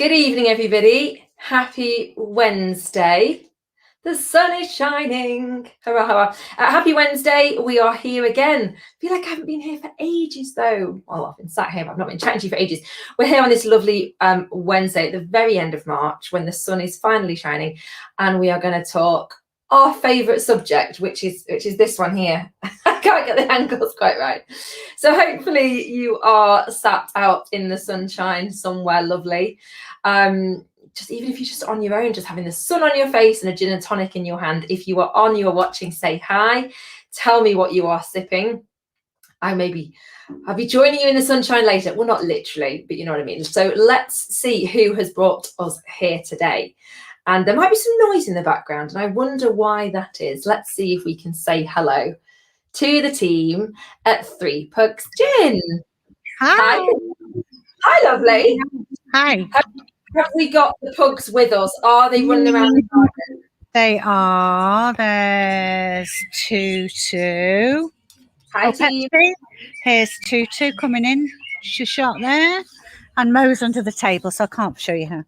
Good evening, everybody. Happy Wednesday. The sun is shining. Hurrah, hurrah. Happy Wednesday. We are here again. I feel like I haven't been here for ages, though. Well, I've been sat here, but I've not been chatting to you for ages. We're here on this lovely Wednesday at the very end of March when the sun is finally shining, and we are going to talk our favourite subject, which is this one here. I can't get the angles quite right. So hopefully you are sat out in the sunshine somewhere lovely. Just even if you're just on your own, just having the sun on your face and a gin and tonic in your hand. If you are on, you are watching, say hi. Tell me what you are sipping. I'll be joining you in the sunshine later. Well, not literally, but you know what I mean. So let's see who has brought us here today. And there might be some noise in the background, and I wonder why that is. Let's see if we can say hello to the team at Three Pugs Gin. Hi. Hi, lovely. Hi. Have we got the pugs with us? Are they running around the garden? They are. There's Tutu. Hi, team. Pepsi. Here's Tutu coming in. She's shot there. And Mo's under the table, so I can't show you her.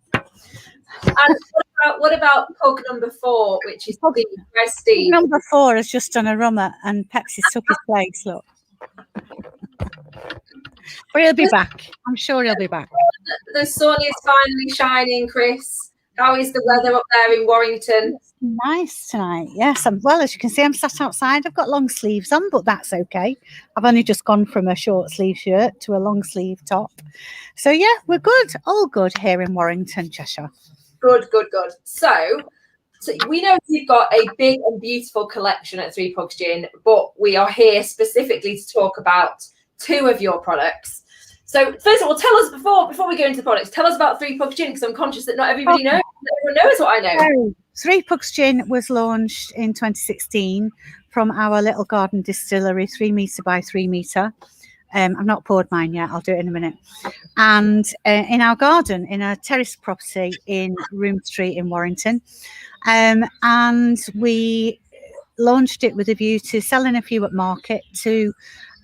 And what about pug number 4, which is Steve? Where's Steve? Number 4 has just done a rummer, and Pepsi's took his place, look. But he'll be back. I'm sure he'll be back. The sun is finally shining, Chris. How is the weather up there in Warrington? It's nice tonight. Yes, well, as you can see, I'm sat outside. I've got long sleeves on, but that's okay. I've only just gone from a short sleeve shirt to a long sleeve top. So, yeah, we're good. All good here in Warrington, Cheshire. Good. So we know you've got a big and beautiful collection at Three Pugs Gin, but we are here specifically to talk about 2 of your products. So first of all, tell us before we go into the products, tell us about Three Pugs Gin, because I'm conscious that not everybody knows. Everyone knows what I know. Three Pugs Gin was launched in 2016 from our little garden distillery, 3 metre by 3 metre. I've not poured mine yet. I'll do it in a minute. And in our garden, in a terrace property in Room Street in Warrington. And we launched it with a view to selling a few at market to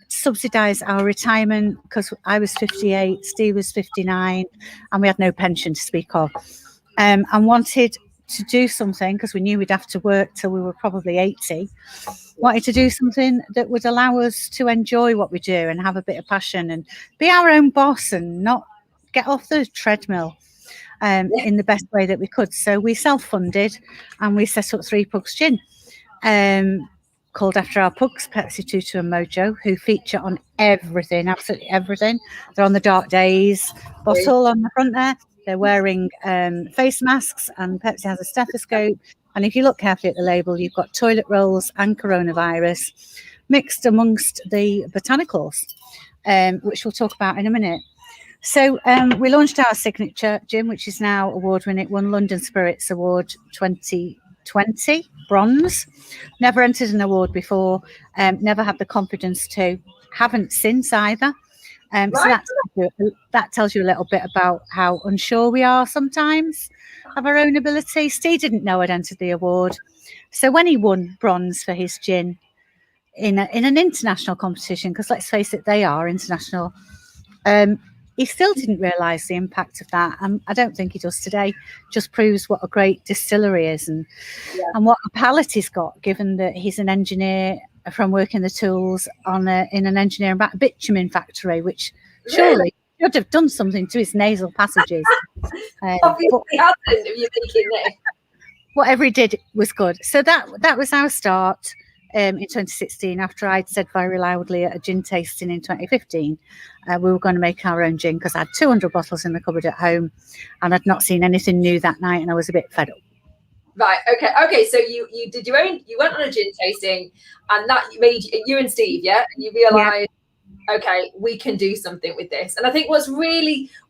subsidise our retirement, because I was 58, Steve was 59, and we had no pension to speak of. And wanted to do something, because we knew we'd have to work till we were probably 80. Wanted to do something that would allow us to enjoy what we do and have a bit of passion and be our own boss and not get off the treadmill in the best way that we could. So we self-funded and we set up Three Pugs Gin, called after our pugs, Pepsi, Tutu and Mojo, who feature on everything, absolutely everything. They're on the Dark Days bottle on the front there. They're wearing face masks, and Pepsi has a stethoscope. And if you look carefully at the label, you've got toilet rolls and coronavirus mixed amongst the botanicals, which we'll talk about in a minute. So we launched our signature gin, which is now award-winning. It won London Spirits Award 2020, bronze. Never entered an award before, never had the confidence to, haven't since either. So that tells you a little bit about how unsure we are sometimes of our own ability. Steve didn't know I'd entered the award. So when he won bronze for his gin in an international competition, because let's face it, they are international, he still didn't realise the impact of that. And I don't think he does today. Just proves what a great distillery is and what a palate he's got, given that he's an engineer from working the tools in an engineering bitumen factory, which surely should have done something to his nasal passages. Obviously hasn't, if you're thinking this. Whatever he did was good. So that was our start in 2016, after I'd said very loudly at a gin tasting in 2015, we were going to make our own gin, because I had 200 bottles in the cupboard at home and I'd not seen anything new that night, and I was a bit fed up. Right. Okay. So you did your own. You went on a gin tasting, and that made you and Steve, and you realised, okay, we can do something with this. And I think what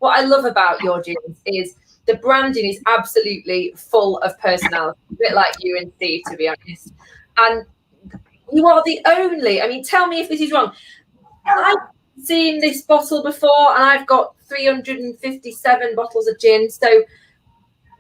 I love about your gins is the branding is absolutely full of personality, a bit like you and Steve, to be honest. And you are the only. I mean, tell me if this is wrong. I've seen this bottle before, and I've got 357 bottles of gin. So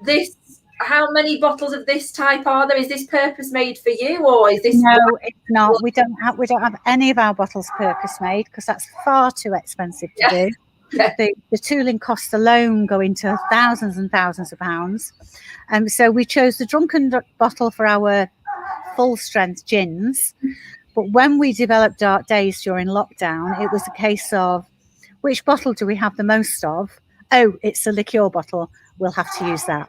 this. How many bottles of this type are there? Is this purpose made for you, or is this? No, it's not. We don't have any of our bottles purpose made, because that's far too expensive to do. Yeah. The tooling costs alone go into thousands and thousands of pounds. So we chose the Drunken bottle for our full strength gins. But when we developed Dark Days during lockdown, it was a case of, which bottle do we have the most of? Oh, it's a liqueur bottle. We'll have to use that.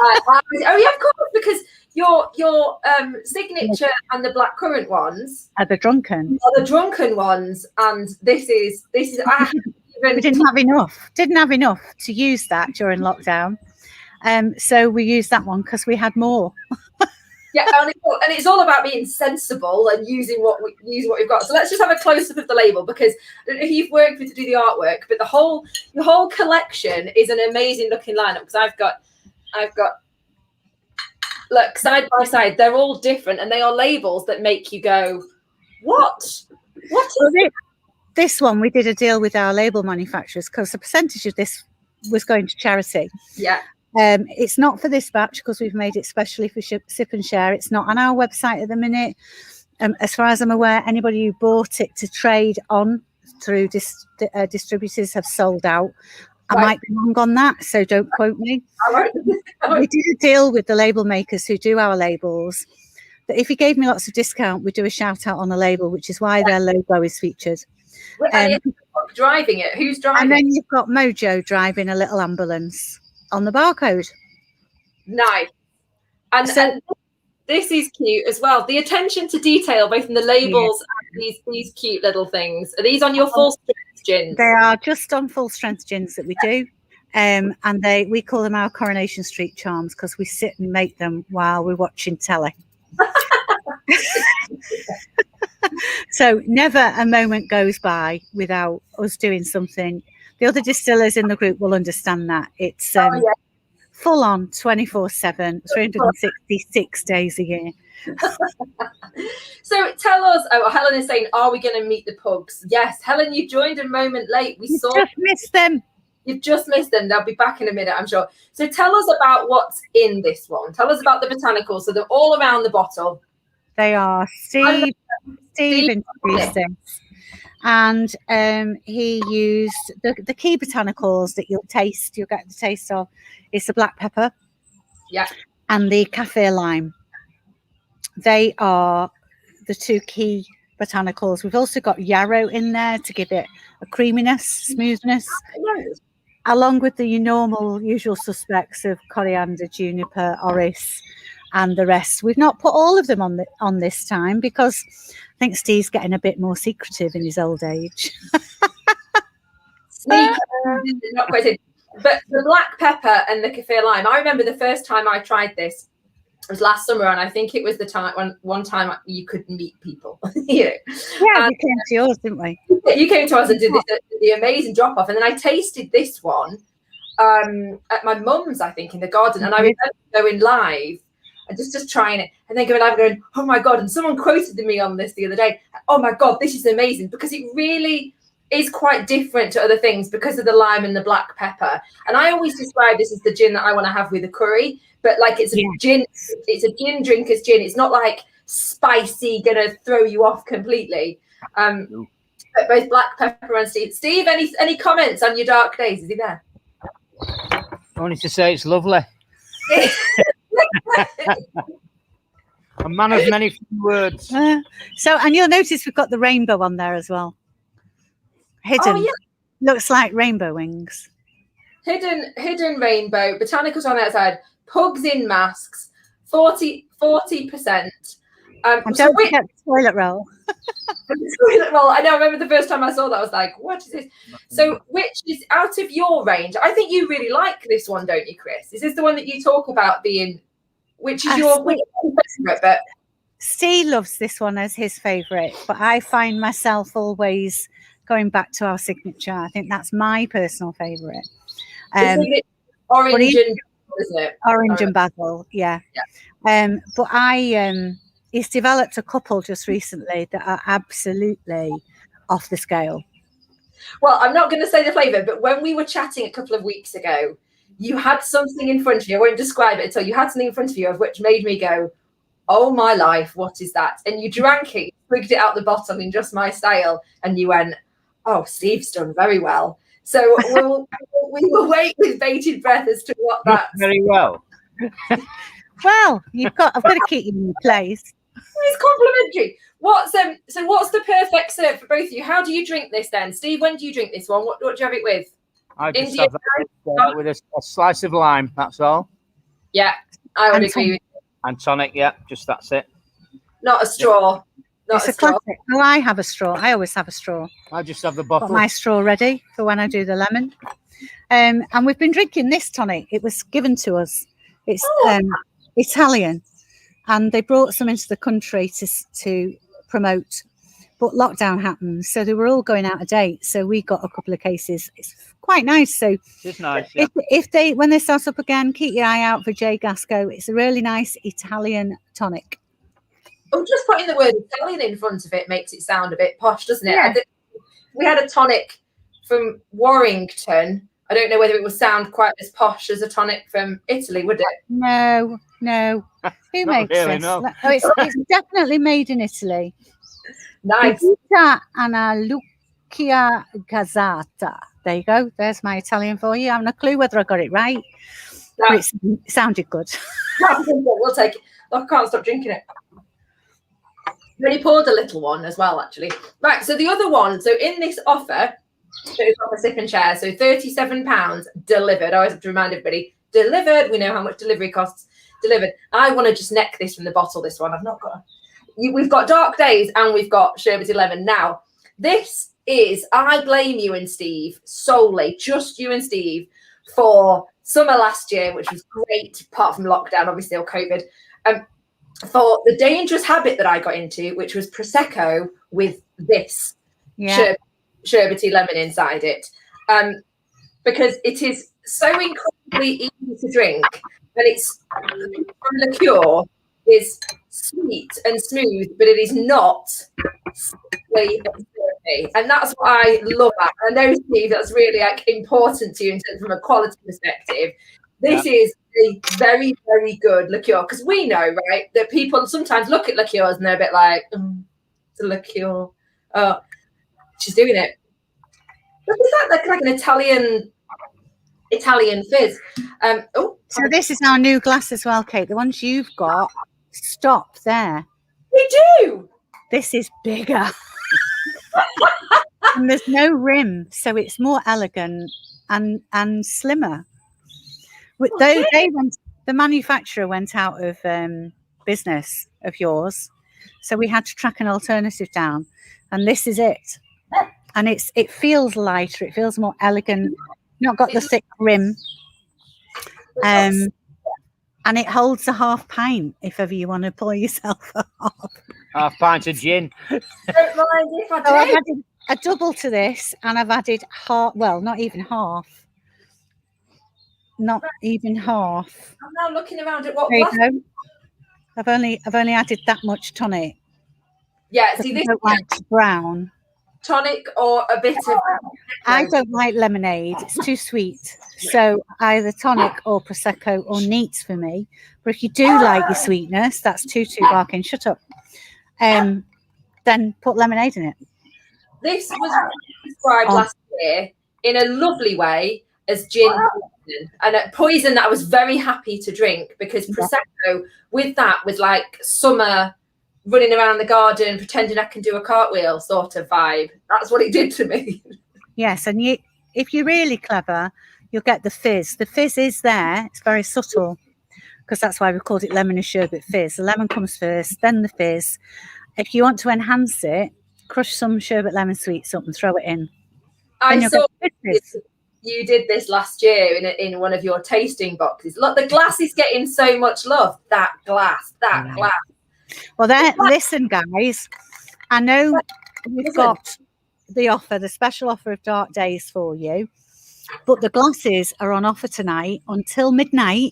Oh yeah, of course, because your signature and the blackcurrant ones are the drunken. Are the drunken ones, and this is. We didn't have enough to use that during lockdown. So we used that one because we had more. Yeah, and it's all about being sensible and using what we've got. So let's just have a close up of the label, because I don't know if you've worked with to do the artwork, but the whole collection is an amazing looking lineup. Because I've got look, side by side, they're all different, and they are labels that make you go, what is it? This one, we did a deal with our label manufacturers because a percentage of this was going to charity. Yeah. It's not for this batch because we've made it specially for Sip and Share. It's not on our website at the minute. As far as I'm aware, anybody who bought it to trade on through distributors have sold out. I might be wrong on that, so don't quote me. We did a deal with the label makers who do our labels that if you gave me lots of discount, we'd do a shout out on the label, which is why their logo is featured. Driving it? Who's driving? And then you've got Mojo driving a little ambulance on the barcode. Nice. And this is cute as well. The attention to detail, both in the labels and these cute little things. Are these on your full strength gins? They are just on full strength gins that we do. And we call them our Coronation Street charms because we sit and make them while we're watching telly. So never a moment goes by without us doing something. The other distillers in the group will understand that. It's full on 24/7, 366 days a year. So tell us, Helen is saying, are we going to meet the pugs? Yes, Helen, you joined a moment late. You've just missed them. You've just missed them. They'll be back in a minute, I'm sure. So tell us about what's in this one. Tell us about the botanicals. So they're all around the bottle. They are. Steve introduced this. And he used the key botanicals that you'll get the taste of is the black pepper, and the cafe lime. They are the two key botanicals. We've also got yarrow in there to give it a creaminess, smoothness, along with the usual suspects of coriander, juniper, orris, and the rest. We've not put all of them on this time because I think Steve's getting a bit more secretive in his old age. Not quite. But the black pepper and the cafe lime, I remember the first time I tried this was last summer, and I think it was the time when one time you could meet people. You know? Yeah, we came to yours, didn't we? You came to us and did the amazing drop off, and then I tasted this one at my mum's, I think, in the garden, and I remember going live and just trying it, and then going live and going, oh my god! And someone quoted me on this the other day. Oh my god, this is amazing, because it really is quite different to other things because of the lime and the black pepper. And I always describe this as the gin that I want to have with a curry, but like it's a gin drinker's gin. It's not like spicy, gonna throw you off completely. But both black pepper and Steve. Steve, any comments on your Dark Days? Is he there? Only to say it's lovely. A man of many words. And you'll notice we've got the rainbow on there as well. Hidden. Oh, yeah. Looks like rainbow wings. Hidden rainbow. Botanicals on the outside. Pugs in masks. 40%. And don't forget the toilet roll. The toilet roll. I know. I remember the first time I saw that, I was like, "What is this?" So, which is out of your range? I think you really like this one, don't you, Chris? Is this the one that you talk about being? Which is your favorite? But Steve loves this one as his favorite, but I find myself always going back to our signature. I think that's my personal favorite. Orange and isn't it? Orange and basil, yeah. But he's developed a couple just recently that are absolutely off the scale. Well, I'm not going to say the flavour, but when we were chatting a couple of weeks ago, you had something in front of you. I won't describe it until you had something in front of you, of which made me go, oh my life, what is that? And you drank it, twigged it out the bottle in just my style, and you went, oh, Steve's done very well. So we will wait with bated breath as to what that's. Very well. Well, I've got to keep you in your place. It's complimentary. What's the perfect serve for both of you? How do you drink this then? Steve, when do you drink this one? What do you have it with? I just have that with a slice of lime, that's all. Yeah, I would agree with you. And tonic, yeah, just that's it. Not a straw. It's a classic. Oh, I have a straw. I always have a straw. I just have the bottle. Got my straw ready for when I do the lemon. And we've been drinking this tonic. It was given to us. It's Italian, and they brought some into the country to promote. But lockdown happened, so they were all going out of date. So we got a couple of cases. It's quite nice. So it's nice. Yeah. If when they start up again, keep your eye out for J Gasco. It's a really nice Italian tonic. Oh, just putting the word Italian in front of it makes it sound a bit posh, doesn't it? Yeah. We had a tonic from Warrington. I don't know whether it would sound quite as posh as a tonic from Italy, would it? No. Who makes really, this? no. Oh, it's definitely made in Italy. Nice. Vita Ana Lucia Gazzata. There you go. There's my Italian for you. I haven't a clue whether I got it right. But it sounded good. We'll take it. I can't stop drinking it. Really poured a little one as well, actually. Right, so the other one, so in this offer, so it's off a sip and share, so £37 delivered. I always have to remind everybody, delivered. We know how much delivery costs. Delivered. I want to just neck this from the bottle, this one. I've not got... We've got Dark Days and we've got Sherbet 11. Now, this is, I blame you and Steve solely, just you and Steve, for summer last year, which was great, apart from lockdown, obviously, or COVID, for the dangerous habit that I got into, which was Prosecco with this sherbety lemon inside it. Because it is so incredibly easy to drink, and it's liqueur is sweet and smooth, but it is not sweet and syrupy. And that's what I love. I know, Steve, that's really important to you in terms from a quality perspective. This is a very, very good liqueur, because we know, right, that people sometimes look at liqueurs and they're a bit like, it's a liqueur. She's doing it. But is that like an Italian fizz? So this is our new glass as well, Kate. The ones you've got stop there. We do. This is bigger. And there's no rim, so it's more elegant and slimmer. The manufacturer went out of business of yours, so we had to track an alternative down, and this is it. And it feels lighter, it feels more elegant, not got the thick rim, and it holds a half pint if ever you want to pour yourself a half pint of gin. Don't mind if I do. So I've added a double to this, and I've added half. Well, not even half. Not even half. I'm now looking around at what. There you go. I've only added that much tonic. Yeah, see this like brown. Tonic or a bit of. I don't like lemonade. It's too sweet. So either tonic or prosecco or neats for me. But if you do like your sweetness, that's two barking. Shut up. Then put lemonade in it. This was described last year in a lovely way as gin and a poison that I was very happy to drink, because prosecco with that was like summer running around the garden pretending I can do a cartwheel sort of vibe. That's what it did to me. Yes, and if you're really clever, you'll get the fizz. The fizz is there. It's very subtle, because that's why we called it lemon and sherbet fizz. The lemon comes first, then the fizz. If you want to enhance it, crush some sherbet lemon sweets up and throw it in. I saw you did this last year in one of your tasting boxes. Look, the glass is getting so much love. That glass. Well, listen, guys. I know we've got the special offer of Dark Days for you, but the glasses are on offer tonight until midnight.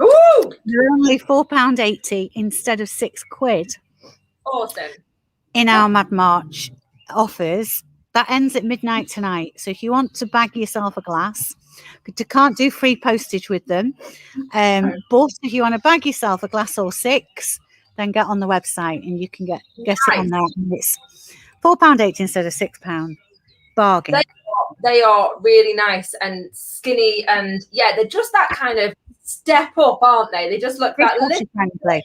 Ooh! They're only £4.80 instead of £6. Awesome. In our Mad March offers. That ends at midnight tonight. So if you want to bag yourself a glass, you can't do free postage with them. But if you want to bag yourself a glass or 6, then get on the website and you can get it on there. And it's £4.80 instead of £6. Bargain. They are really nice and skinny, and yeah, they're just that kind of step up, aren't they? They just look that Dishwasher friendly.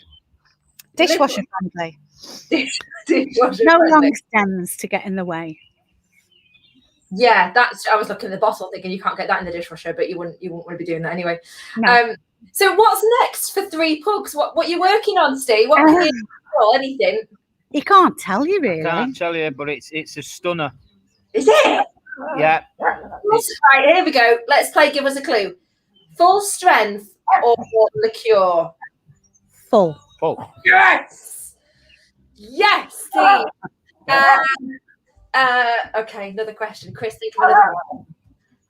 Dishwasher friendly. Dishwasher No friendly. long stems to get in the way. Yeah, I was looking at the bottle thinking you can't get that in the dishwasher, but you wouldn't want to be doing that anyway. No. So what's next for Three Pugs? What are you working on, Steve? What can you do? Anything? He can't tell you really. Can't tell you, but it's a stunner. Is it? Yeah. Right, here we go. Let's play Give Us a Clue. Full strength or liqueur? Full. Full. Yes! Yes, Steve. Okay, another question. Chris, think of another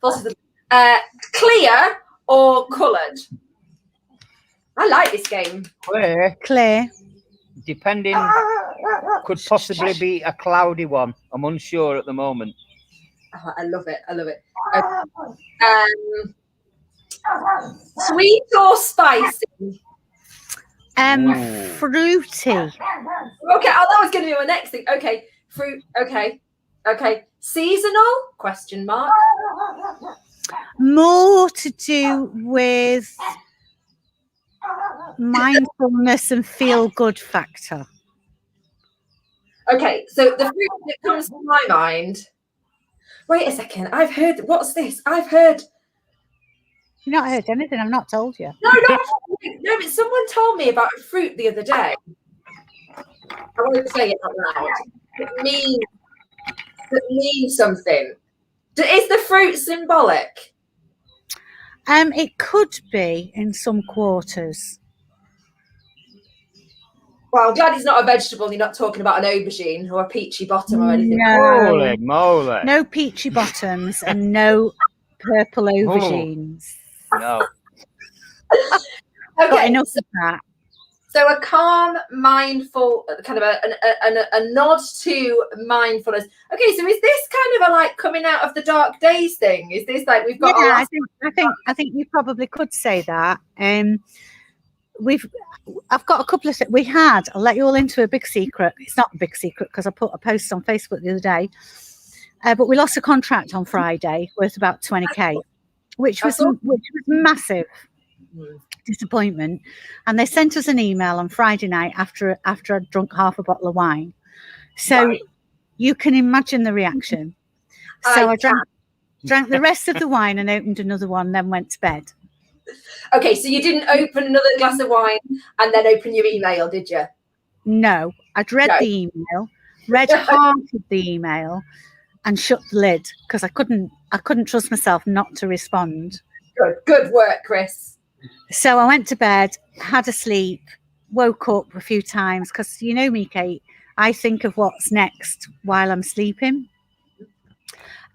one. Clear or coloured? I like this game. Clear. Depending, could possibly be a cloudy one. I'm unsure at the moment. Oh, I love it. Sweet or spicy? Fruity. Okay, that was going to be my next thing. Okay, fruit. Okay. Seasonal? Question mark. More to do with mindfulness and feel good factor. Okay, so the fruit that comes to my mind. Wait a second. I've heard. What's this? I've heard. You've not heard anything. I've not told you. No, but someone told me about a fruit the other day. I wanted to say it out loud. It means something. Is the fruit symbolic? It could be in some quarters. Well, I'm glad it's not a vegetable. You're not talking about an aubergine or a peachy bottom or anything. Holy moly. No peachy bottoms and no purple aubergines. No. Got Okay, enough of that. so a calm, mindful, kind of a nod to mindfulness. Okay, so is this kind of a like coming out of the dark days thing? Is this like we've got? Yeah, I think you probably could say that. I've got a couple of. I'll let you all into a big secret. It's not a big secret because I put a post on Facebook the other day. But we lost a contract on Friday worth about 20k, which was massive disappointment. And they sent us an email on Friday night after I'd drunk half a bottle of wine. So you can imagine the reaction. So I drank the rest of the wine and opened another one, then went to bed. Okay, so you didn't open another glass of wine and then open your email, did you? No, I'd read the email, read half of the email, and shut the lid because I couldn't trust myself not to respond. Good work, Chris. So I went to bed, had a sleep, woke up a few times because you know me, Kate. I think of what's next while I'm sleeping.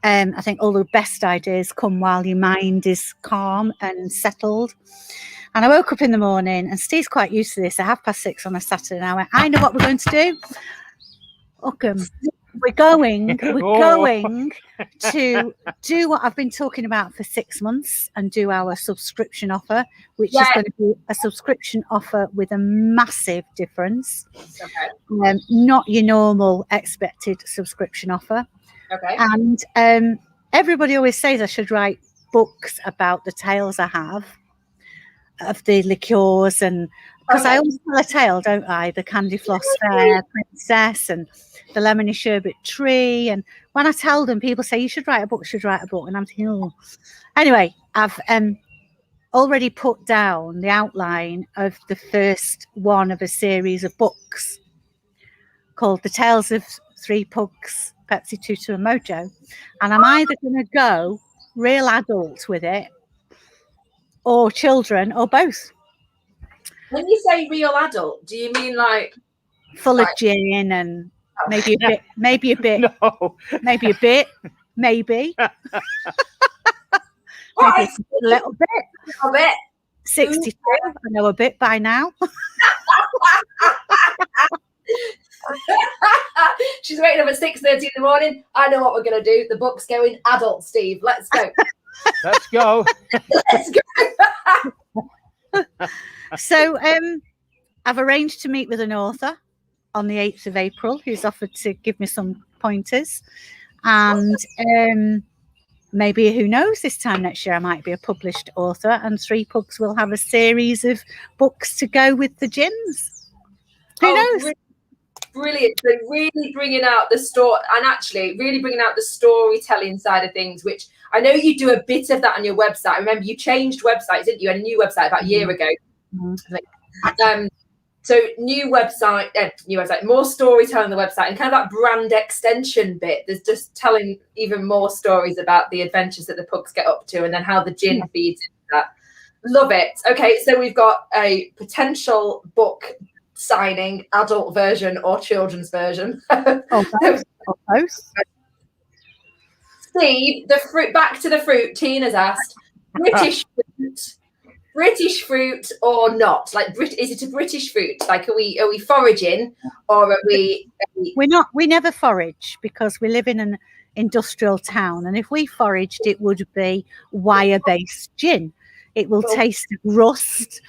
I think all the best ideas come while your mind is calm and settled. And I woke up in the morning, and Steve's quite used to this. At 6:30 on a Saturday, and I went, I know what we're going to do. We're going to do what I've been talking about for 6 months and do our subscription offer, which is going to be a subscription offer with a massive difference. Okay. Not your normal expected subscription offer. Okay. And everybody always says I should write books about the tales I have of the liqueurs, and because I always tell a tale, don't I? The Candy Floss Fair Princess and the Lemony Sherbet Tree. And when I tell them, people say you should write a book. And I'm thinking, oh. Anyway, I've already put down the outline of the first one of a series of books called The Tales of Three Pugs, Pepsi, Tutu and Mojo. And I'm either going to go real adult with it or children or both. When you say real adult, do you mean like full of gin and maybe a bit, No. maybe a bit, maybe. Maybe a little bit. 62, I know a bit by now. She's waking up at 6:30 in the morning. I know what we're going to do. The book's going adult, Steve. Let's go. Let's go. Let's go. So I've arranged to meet with an author on the 8th of April who's offered to give me some pointers. And maybe, who knows, this time next year I might be a published author, and Three Pugs will have a series of books to go with the gins. Who knows? Brilliant. So really bringing out the story, and actually really bringing out the storytelling side of things, which I know you do a bit of that on your website. I remember you changed websites, didn't you? You had a new website about a year ago. So new website, more storytelling on the website, and kind of that brand extension bit. There's just telling even more stories about the adventures that the pugs get up to, and then how the gin feeds into that. Love it. Okay, so we've got a potential book signing, adult version or children's version. Both. Steve, the fruit. Back to the fruit. Tina's asked, British fruit or not? Like, is it a British fruit? Like, are we foraging, or are we? We're not. We never forage because we live in an industrial town, and if we foraged, it would be wire-based gin. It will taste of rust.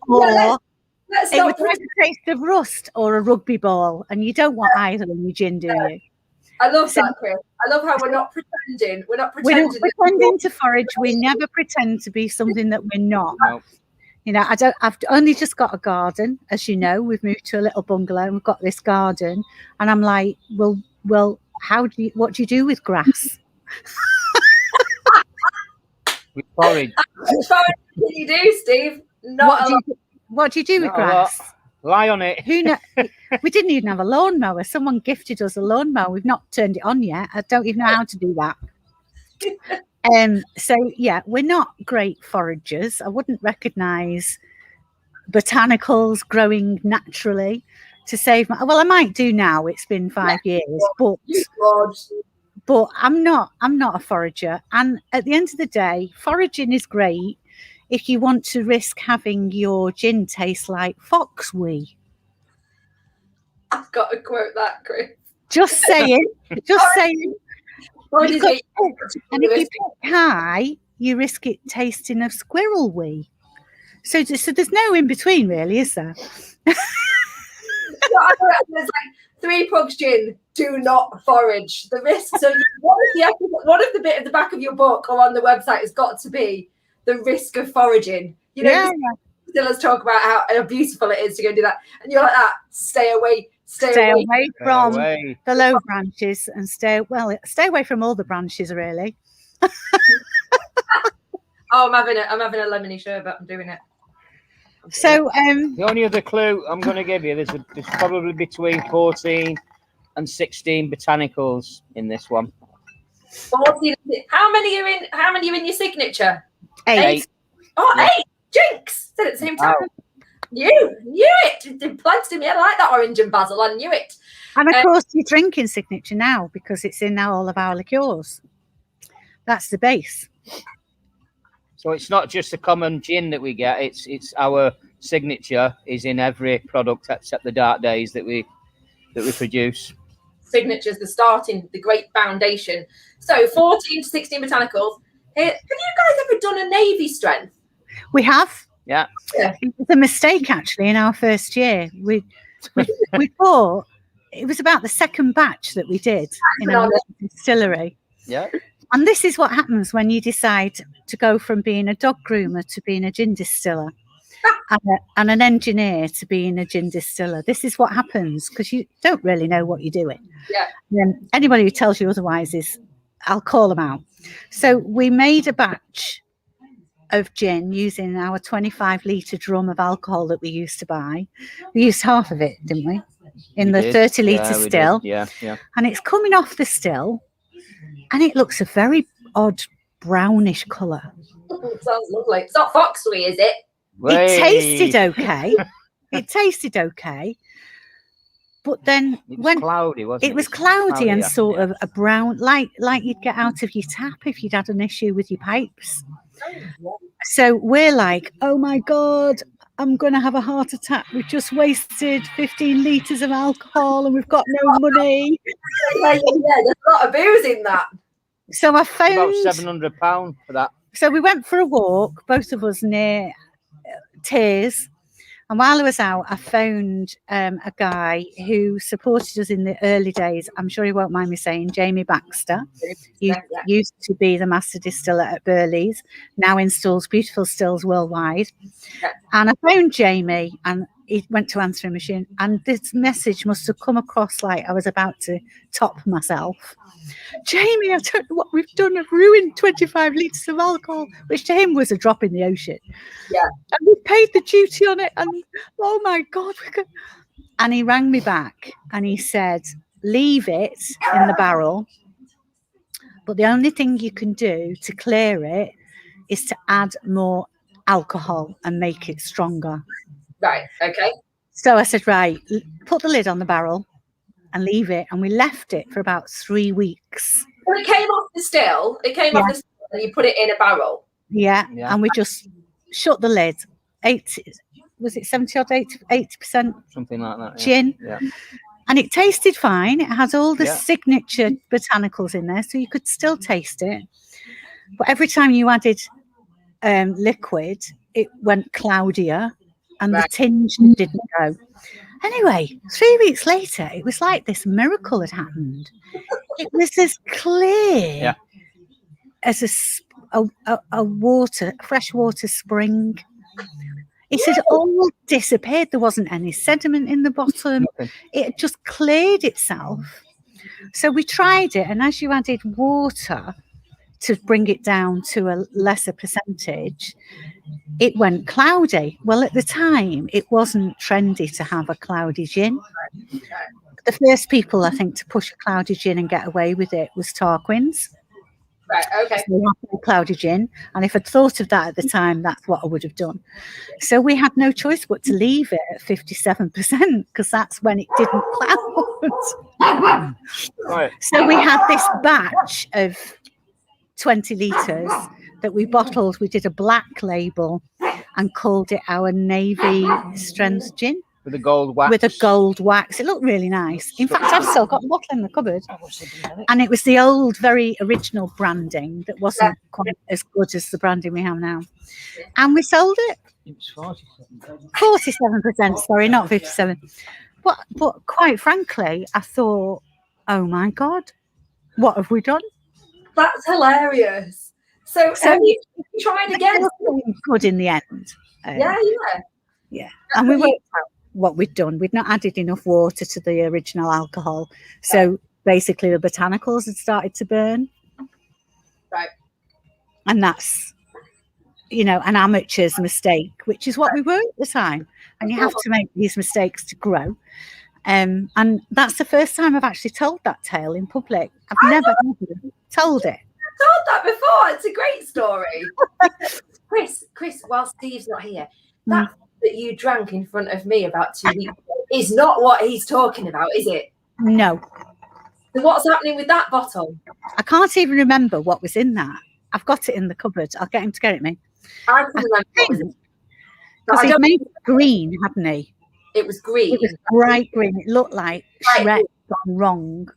Or it would have a taste of rust or a rugby ball, and you don't want either in your gin, do you? I love that, Chris. I love how we're not pretending. We're not pretending to forage. We never pretend to be something that we're not. No. You know, I've only just got a garden, as you know. We've moved to a little bungalow and we've got this garden, and I'm like, well, what do you do with grass? We forage. What do you do, Steve? What do you do with grass? Lie on it. Who know? We didn't even have a lawnmower. Someone gifted us a lawnmower. We've not turned it on yet. I don't even know how to do that. So yeah, we're not great foragers. I wouldn't recognise botanicals growing naturally to save my. Well, I might do now. It's been 5 years, but I'm not a forager. And at the end of the day, foraging is great if you want to risk having your gin taste like fox wee. I've got to quote that, Chris. Just saying. Just saying. And if you pick high, you risk it tasting of squirrel wee. So there's no in between, really, is there? There's like 3 Pugs Gin. Do not forage. The risk. So one of the bit at the back of your book or on the website has got to be the risk of foraging. You know, distillers talk about how beautiful it is to go do that, and you're like that. Stay away from the low branches and stay away from all the branches, really. I'm having a lemony sherbet. I'm doing it. So the only other clue I'm going to give you, there's probably between 14 and 16 botanicals in this one. 14. How many are in your signature? 8. Oh, 8. Jinx. Said at the same time. Wow. Knew it. It planted in me. I like that orange and basil. I knew it. And of course, you're drinking signature now because it's in all of our liqueurs. That's the base. So it's not just a common gin that we get. It's our signature is in every product except the dark days that we produce. Signature's the great foundation. So 14 to 16 botanicals. Have you guys ever done a navy strength? We have. Yeah. It was a mistake actually in our first year. We thought it was about the second batch that we did in our distillery. Yeah. And this is what happens when you decide to go from being a dog groomer to being a gin distiller and an engineer to being a gin distiller. This is what happens because you don't really know what you're doing. Yeah. And anybody who tells you otherwise I'll call them out. So we made a batch of gin using our 25-litre drum of alcohol that we used to buy. We used half of it, didn't we? In the 30-litre still. Yeah. And it's coming off the still. And it looks a very odd brownish colour. Sounds lovely. It's not foxy, is it? It tasted okay. It tasted okay. But then it was cloudy, wasn't it? It was cloudy and sort of a brown, like you'd get out of your tap if you'd had an issue with your pipes. So we're like, oh my God, I'm going to have a heart attack. We've just wasted 15 litres of alcohol and we've got no money. Yeah, there's a lot of booze in that. So I found about £700 for that. So we went for a walk, both of us near Tears, And while I was out, I phoned a guy who supported us in the early days. I'm sure he won't mind me saying, Jamie Baxter. He used to be the master distiller at Burley's, now installs beautiful stills worldwide. And I phoned Jamie, and he went to answering machine, and this message must have come across like I was about to top myself. Jamie, I don't know what we've done. I've ruined 25 litres of alcohol, which to him was a drop in the ocean. Yeah. And we paid the duty on it, and oh my God. And he rang me back and he said, leave it in the barrel, but the only thing you can do to clear it is to add more alcohol and make it stronger. Right, okay. So I said, right, put the lid on the barrel and leave it. And we left it for about 3 weeks. Well, it came off the still. It came off the still and you put it in a barrel. Yeah. And we just shut the lid. 70 odd, 80%? Something like that. Gin. Yeah. And it tasted fine. It had all the signature botanicals in there, so you could still taste it. But every time you added liquid, it went cloudier and the tinge didn't go. Anyway, 3 weeks later, it was like this miracle had happened. It was as clear as a freshwater spring. It had all disappeared. There wasn't any sediment in the bottom. It just cleared itself. So we tried it, and as you added water to bring it down to a lesser percentage, it went cloudy. Well, at the time, it wasn't trendy to have a cloudy gin. The first people, I think, to push a cloudy gin and get away with it was Tarquin's. Right, okay. So we had a cloudy gin, and if I'd thought of that at the time, that's what I would have done. So we had no choice but to leave it at 57%, because that's when it didn't cloud. Right. So we had this batch of 20 litres that we bottled. We did a black label and called it our Navy Strength Gin. With a gold wax. With a gold wax. It looked really nice. In fact, I've still got the bottle in the cupboard. And it was the old, very original branding that wasn't quite as good as the branding we have now. And we sold it. It was 47%. 47%, sorry, not 57. But quite frankly, I thought, oh my God, what have we done? That's hilarious. So have you tried again? Good in the end. Yeah. And we worked out what we'd done. We'd not added enough water to the original alcohol. So basically the botanicals had started to burn. Right. And that's, an amateur's mistake, which is what we were at the time. And you have to make these mistakes to grow. And that's the first time I've actually told that tale in public. I've never told it. I've told that before. It's a great story. Chris, while Steve's not here, that you drank in front of me about 2 weeks ago is not what he's talking about, is it? No. So what's happening with that bottle? I can't even remember what was in that. I've got it in the cupboard. I'll get him to get it me. I can remember what was in it. Because he'd made it green, hadn't he? It was green. It was bright green. It looked like Shrek gone wrong.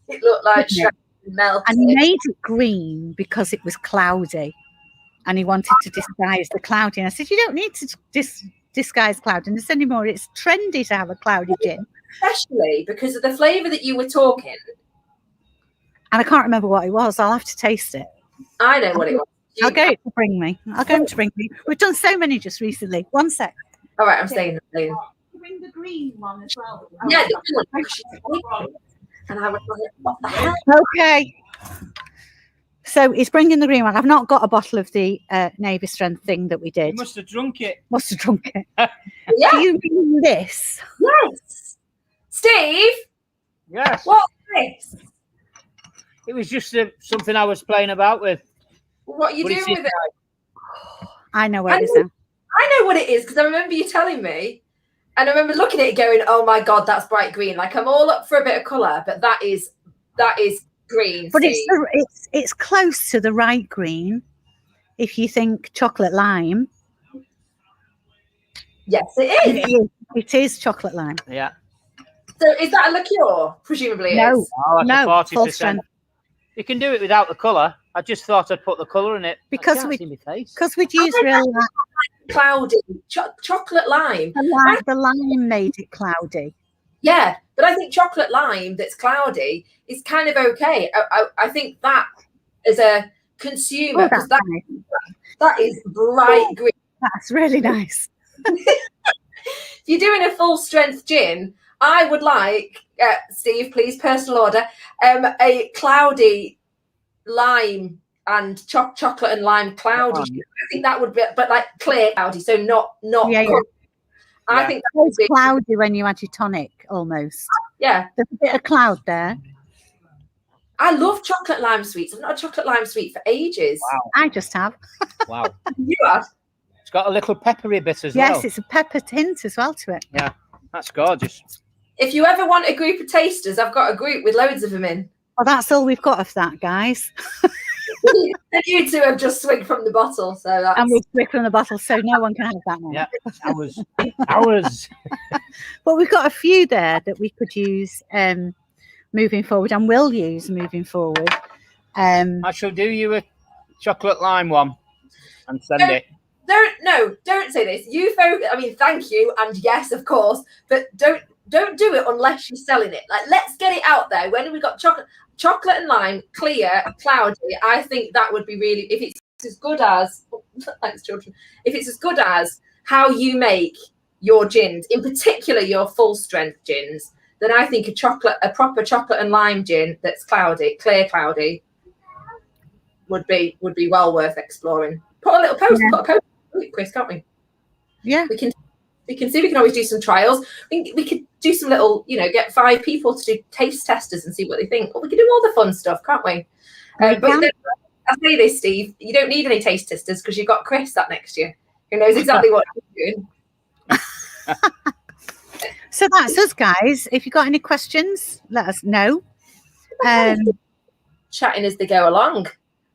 It looked like Shrek melted. And he made it green because it was cloudy. And he wanted to disguise the cloudy. And I said, you don't need to disguise cloudiness anymore. It's trendy to have a cloudy gin. Especially because of the flavour that you were talking. And I can't remember what it was. I'll have to taste it. I know what it was. I'll get it to bring me. I'll get him to bring me. We've done so many just recently. 1 sec. All right, I'm staying. Bring the green one as well. Yeah, and I was like, what the hell? Okay. So he's bringing the green one. I've not got a bottle of the Navy Strength thing that we did. You must have drunk it. Yeah. Do you mean this? Yes. Steve? Yes. What's this? It was just something I was playing about with. What are you doing with it? I know what it is now. I know what it is because I remember you telling me. And I remember looking at it going, oh my God, that's bright green. Like I'm all up for a bit of colour, but that is green. But it's close to the right green. If you think chocolate lime. Yes, it is. It is chocolate lime. Yeah. So is that a liqueur? Presumably it is. No, full strength. You can do it without the colour. I just thought I'd put the colour in it. Because we'd use real cloudy. Chocolate lime. The lime made it cloudy. Yeah, but I think chocolate lime that's cloudy is kind of okay. I think that as a consumer, because that is bright green. That's really nice. If you're doing a full strength gin, I would like, Steve, please, personal order, a cloudy lime and chocolate and lime cloudy. I think that would be, but like clear cloudy, so not. Yeah. I think that was cloudy when you add your tonic, almost. Yeah, there's a bit of cloud there. I love chocolate lime sweets. I've not had chocolate lime sweet for ages. Wow. I just have. Wow. You have? It's got a little peppery bit as well. Yes, it's a pepper tint as well to it. Yeah, that's gorgeous. If you ever want a group of tasters, I've got a group with loads of them in. Well, that's all we've got of that, guys. You two have just swigged from the bottle, so that's... And we've swigged from the bottle, so no one can have that one. Yeah, ours. But we've got a few there that we could use moving forward, and will use moving forward. I shall do you a chocolate lime one and send it. Don't say this. You folk, I mean, thank you, and yes, of course, but don't do it unless you're selling it. Like, let's get it out there. When we got chocolate and lime, clear, cloudy, I think that would be really, if it's as good as, thanks children, if it's as good as how you make your gins, in particular your full strength gins, then I think a proper chocolate and lime gin that's cloudy, clear cloudy, would be well worth exploring. Put a little post, put a post, Chris, can't we? Yeah. We can see, we can always do some trials. We could do some little, get 5 people to do taste testers and see what they think. Or we can do all the fun stuff, can't we? But then, I say this, Steve, you don't need any taste testers because you've got Chris that next year who knows exactly what he's doing. So that's us, guys. If you've got any questions, let us know. Chatting as they go along.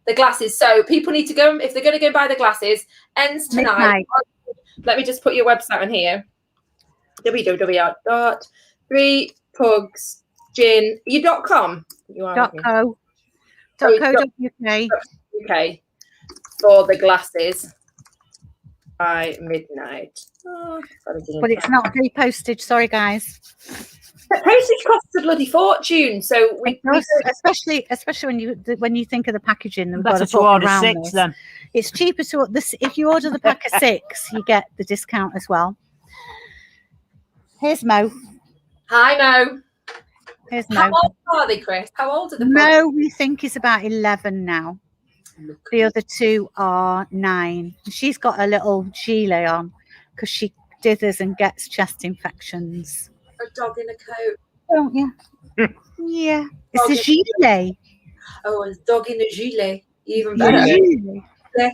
The glasses. So people need to go, if they're going to go buy the glasses, ends tonight. Midnight. Let me just put your website on here. www.3pugsgin.com. You are .co.uk. UK for the glasses by midnight. But it's not free postage. Sorry, guys. The postage costs a bloody fortune. So especially when you think of the packaging. We've got to order 6 then. It's cheaper to this if you order the pack of 6, you get the discount as well. Here's Mo. Hi, Mo. Here's Mo. How old are they, Chris? How old are the Mo? We think is about 11 now. The other 2 are 9. She's got a little gilet on because she dithers and gets chest infections. A dog in a coat. Don't you? Yeah. It's a gilet. Oh, a dog in a gilet. Even better. Yeah.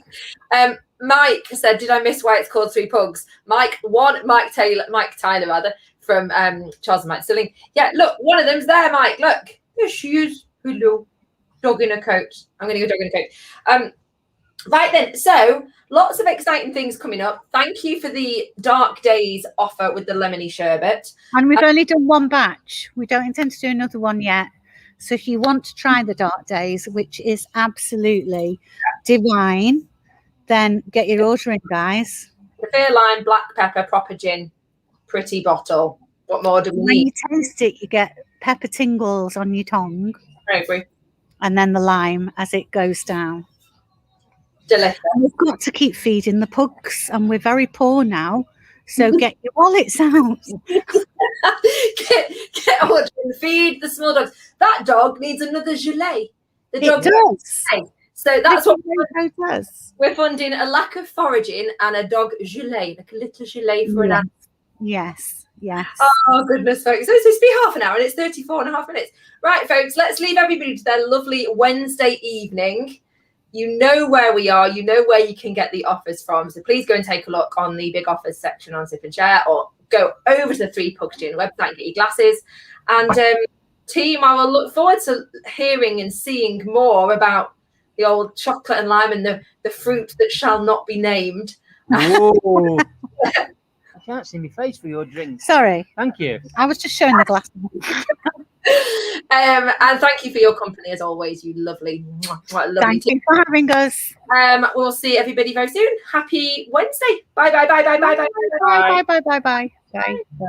Mike said, did I miss why it's called 3 Pugs? Mike Tyler rather, from Charles and Mike Stilling. Yeah, look, one of them's there, Mike. Look. There she is. Hello. Dog in a coat. I'm going to go dog in a coat. Right then, so lots of exciting things coming up. Thank you for the Dark Days offer with the lemony sherbet. And we've only done 1 batch. We don't intend to do another one yet. So if you want to try the Dark Days, which is absolutely divine, then get your order in, guys. The Fair Lime, black pepper, proper gin, pretty bottle. What more do we need? When you taste it, you get pepper tingles on your tongue. I agree. And then the lime as it goes down. Delicious. And we've got to keep feeding the pugs, and we're very poor now. So get your wallets out. get ordering, feed the small dogs. That dog needs another gilet. The dog does. So that's what we're funding: a lack of foraging and a dog gilet, like a little gilet for an animal. Yes. Oh, goodness, folks. So it's supposed to be half an hour and it's 34.5 minutes. Right, folks, let's leave everybody to their lovely Wednesday evening. You know where we are. You know where you can get the offers from. So please go and take a look on the big offers section on Sip and Share, or go over to the 3 Pugs Gin website and get your glasses. And team, I will look forward to hearing and seeing more about the old chocolate and lime and the fruit that shall not be named. Whoa. I can't see my face for your drink. Sorry. Thank you. I was just showing the glass. And thank you for your company as always, you lovely, lovely Thank you for having us. We'll see everybody very soon. Happy Wednesday. Bye, bye, bye, bye, bye, bye, bye, bye. Bye. Bye.